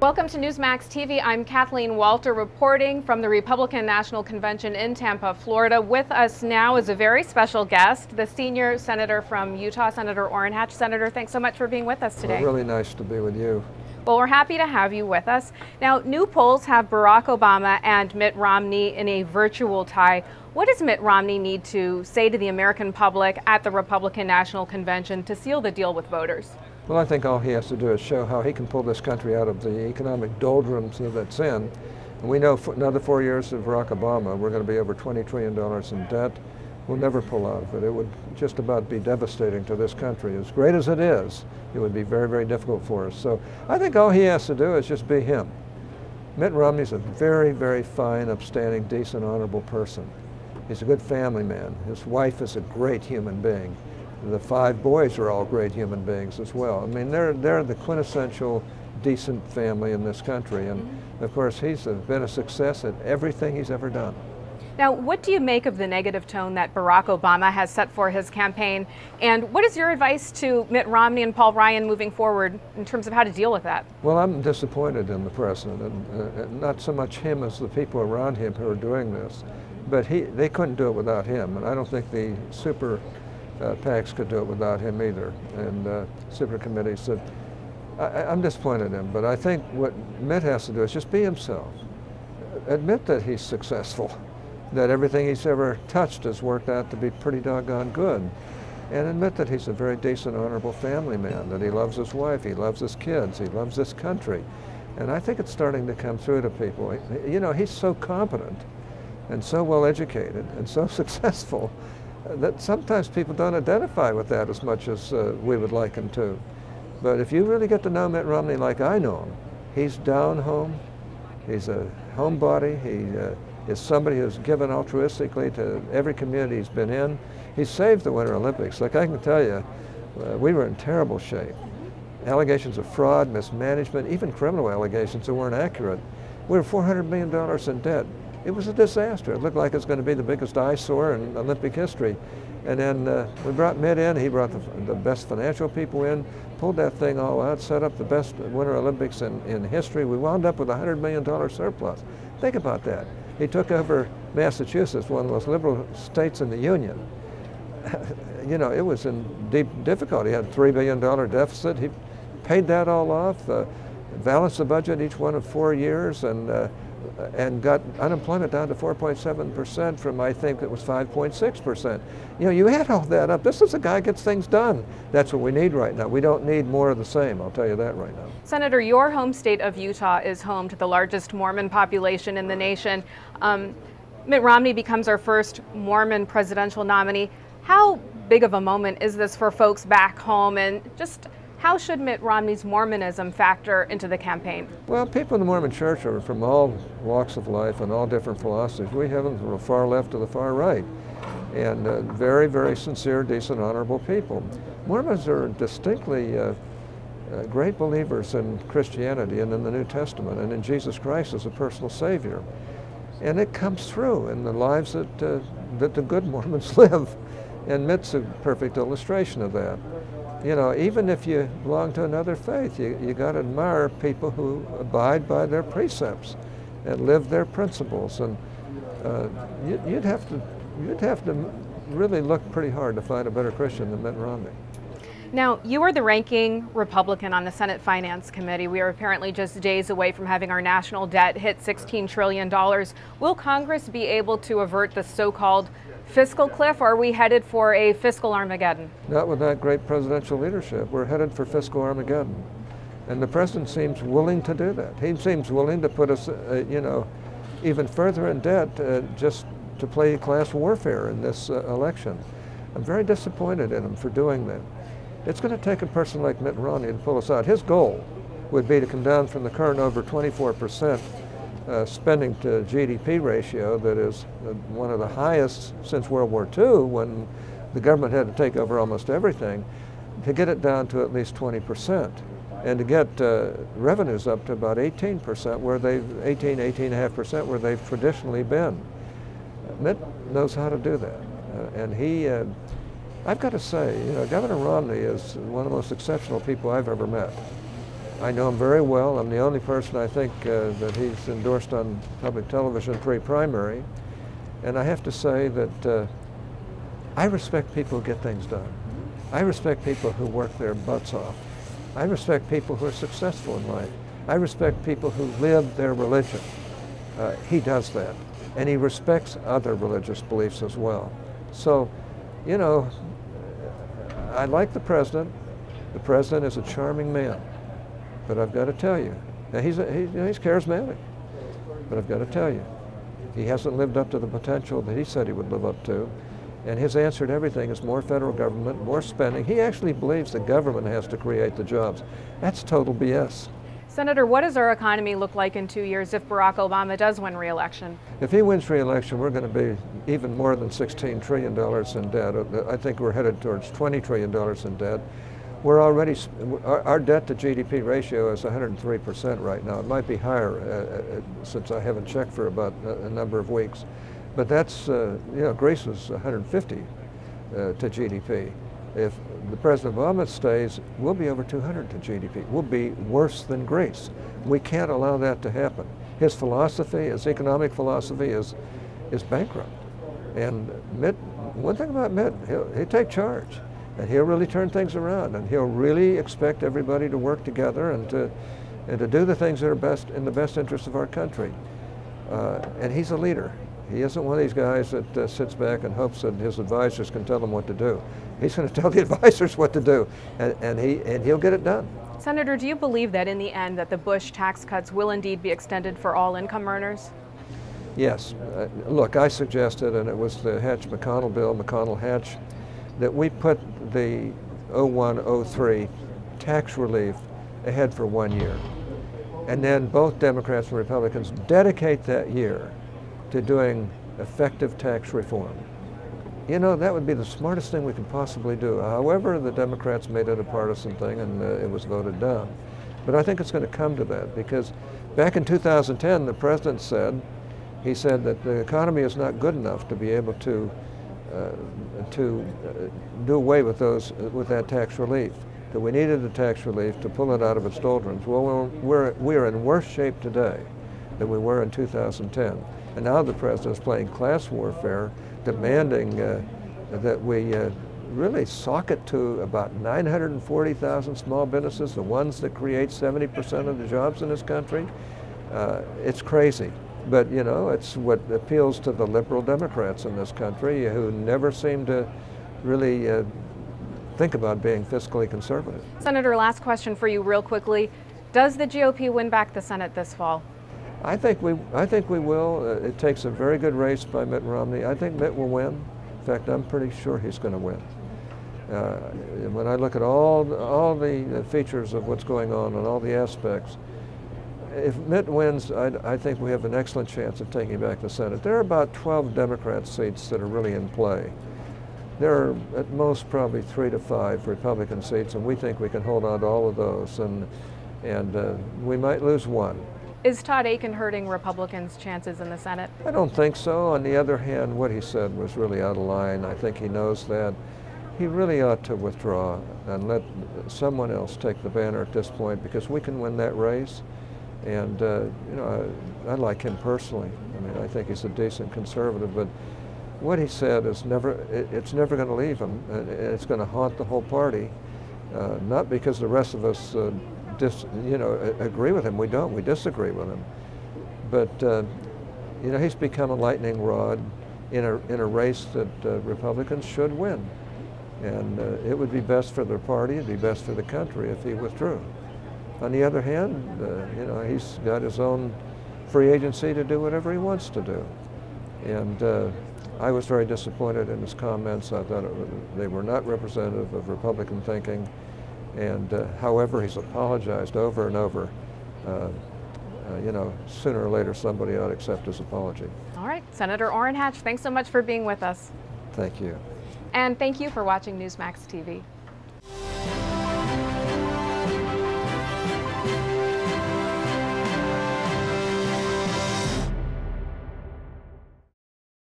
Welcome to Newsmax TV. I'm Kathleen Walter reporting from the Republican National Convention in Tampa, Florida. With us now is a very special guest, the senior senator from Utah, Senator Orrin. Senator, thanks so much for being with us today. Well, really nice to be with you. Well, we're happy to have you with us. Now, new polls have Barack Obama and Mitt Romney in a virtual tie. What does Mitt Romney need to say to the American public at the Republican National Convention to seal the deal with voters? Well, I think all he has to do is show how he can pull this country out of the economic doldrums that it's in. And we know for another 4 years of Barack Obama, we're going to be over $20 trillion in debt. We'll never pull out of it. It would just about be devastating to this country. As great as it is, it would be very, very difficult for us. So I think all he has to do is just be him. Mitt Romney's a very, very fine, upstanding, decent, honorable person. He's a good family man. His wife is a great human being. The 5 boys are all great human beings as well. I mean, they're the quintessential decent family in this country. And of course, he's been a success at everything he's ever done. Now, what do you make of the negative tone that Barack Obama has set for his campaign? And what is your advice to Mitt Romney and Paul Ryan moving forward in terms of how to deal with that? Well, I'm disappointed in the president, and not so much him as the people around him who are doing this. But they couldn't do it without him, and I don't think the super PACs could do it without him either, and super committees. So I'm disappointed in him, but I think what Mitt has to do is just be himself. Admit that he's successful, that everything he's ever touched has worked out to be pretty doggone good, and admit that he's a very decent, honorable family man, that he loves his wife, he loves his kids, he loves this country. And I think it's starting to come through to people. You know, he's so competent and so well educated and so successful that sometimes people don't identify with that as much as we would like him to. But if you really get to know Mitt Romney like I know him, he's down home, he's a homebody, he is somebody who's given altruistically to every community he's been in. He saved the Winter Olympics. Like I can tell you, we were in terrible shape. Allegations of fraud, mismanagement, even criminal allegations that weren't accurate. We were $400 million in debt. It was a disaster. It looked like it was going to be the biggest eyesore in Olympic history. And then we brought Mitt in. He brought the best financial people in, pulled that thing all out, set up the best Winter Olympics in history. We wound up with a $100 million surplus. Think about that. He took over Massachusetts, one of the most liberal states in the Union. You know, it was in deep difficulty. He had a $3 billion deficit. He paid that all off, balanced the budget each one of 4 years, and got unemployment down to 4.7% from, I think it was 5.6%. You know, you add all that up. This is a guy who gets things done. That's what we need right now. We don't need more of the same, I'll tell you that right now. Senator, your home state of Utah is home to the largest Mormon population in the nation. Mitt Romney becomes our first Mormon presidential nominee. How big of a moment is this for folks back home, and just how should Mitt Romney's Mormonism factor into the campaign? Well, people in the Mormon church are from all walks of life and all different philosophies. We have them from the far left to the far right, and very, very sincere, decent, honorable people. Mormons are distinctly great believers in Christianity and in the New Testament and in Jesus Christ as a personal Savior. And it comes through in the lives that the good Mormons live. And Mitt's a perfect illustration of that. You know, even if you belong to another faith, you got to admire people who abide by their precepts and live their principles. And you'd have to really look pretty hard to find a better Christian than Mitt Romney. Now, you are the ranking Republican on the Senate Finance Committee. We are apparently just days away from having our national debt hit $16 trillion. Will Congress be able to avert the so-called fiscal cliff, or are we headed for a fiscal Armageddon? Not with that great presidential leadership. We're headed for fiscal Armageddon. And the president seems willing to do that. He seems willing to put us, you know, even further in debt just to play class warfare in this election. I'm very disappointed in him for doing that. It's going to take a person like Mitt Romney to pull us out. His goal would be to come down from the current over 24% spending to GDP ratio that is one of the highest since World War II, when the government had to take over almost everything, to get it down to at least 20%, and to get revenues up to about 18%, where they've 18.5% where they've traditionally been. Mitt knows how to do that, and he. I've got to say, you know, Governor Romney is one of the most exceptional people I've ever met. I know him very well. I'm the only person I think that he's endorsed on public television pre-primary. And I have to say that I respect people who get things done. I respect people who work their butts off. I respect people who are successful in life. I respect people who live their religion. He does that. And he respects other religious beliefs as well. So, you know, I like the president. The president is a charming man. But I've got to tell you, now he's charismatic. But I've got to tell you, he hasn't lived up to the potential that he said he would live up to. And his answer to everything is more federal government, more spending. He actually believes the government has to create the jobs. That's total BS. Senator, what does our economy look like in 2 years if Barack Obama does win re-election? If he wins re-election, we're going to be even more than $16 trillion in debt. I think we're headed towards $20 trillion in debt. We're already, our debt to GDP ratio is 103% right now. It might be higher since I haven't checked for about a number of weeks. But that's, you know, Greece was 150 to GDP. If the President Obama stays, we'll be over 200 to GDP. We'll be worse than Greece. We can't allow that to happen. His philosophy, his economic philosophy is bankrupt. And Mitt, one thing about Mitt, he'll take charge. And he'll really turn things around. And he'll really expect everybody to work together and to do the things that are best in the best interest of our country. And he's a leader. He isn't one of these guys that sits back and hopes that his advisors can tell him what to do. He's going to tell the advisors what to do, and he'll get it done. Senator, do you believe that in the end that the Bush tax cuts will indeed be extended for all income earners? Yes. Look, I suggested, and it was the Hatch-McConnell bill, McConnell-Hatch, that we put the 01-03 tax relief ahead for 1 year. And then both Democrats and Republicans dedicate that year to doing effective tax reform. You know, that would be the smartest thing we could possibly do. However, the Democrats made it a partisan thing and it was voted down. But I think it's going to come to that because back in 2010, the president said, he said that the economy is not good enough to be able to do away with that tax relief, that we needed the tax relief to pull it out of its doldrums. Well, we're in worse shape today than we were in 2010. And now the president is playing class warfare, demanding that we really sock it to about 940,000 small businesses, the ones that create 70% of the jobs in this country. It's crazy. But, you know, it's what appeals to the liberal Democrats in this country who never seem to really think about being fiscally conservative. Senator, last question for you real quickly. Does the GOP win back the Senate this fall? I think we will. It takes a very good race by Mitt Romney. I think Mitt will win. In fact, I'm pretty sure he's going to win. When I look at all the features of what's going on and all the aspects, if Mitt wins, I think we have an excellent chance of taking back the Senate. There are about 12 Democrat seats that are really in play. There are at most probably 3 to 5 Republican seats, and we think we can hold on to all of those, and we might lose one. Is Todd Akin hurting Republicans' chances in the Senate? I don't think so. On the other hand, what he said was really out of line. I think he knows that. He really ought to withdraw and let someone else take the banner at this point because we can win that race. And, you know, I like him personally. I mean, I think he's a decent conservative, but what he said is it's never going to leave him. It's going to haunt the whole party, not because the rest of us agree with him. We don't. We disagree with him. But, you know, he's become a lightning rod in a race that Republicans should win. And it would be best for their party, it'd be best for the country if he withdrew. On the other hand, you know, he's got his own free agency to do whatever he wants to do. And I was very disappointed in his comments. I thought they were not representative of Republican thinking. And however, he's apologized over and over. You know, sooner or later somebody ought to accept his apology. All right, Senator Orrin Hatch, thanks so much for being with us. Thank you. And thank you for watching Newsmax TV.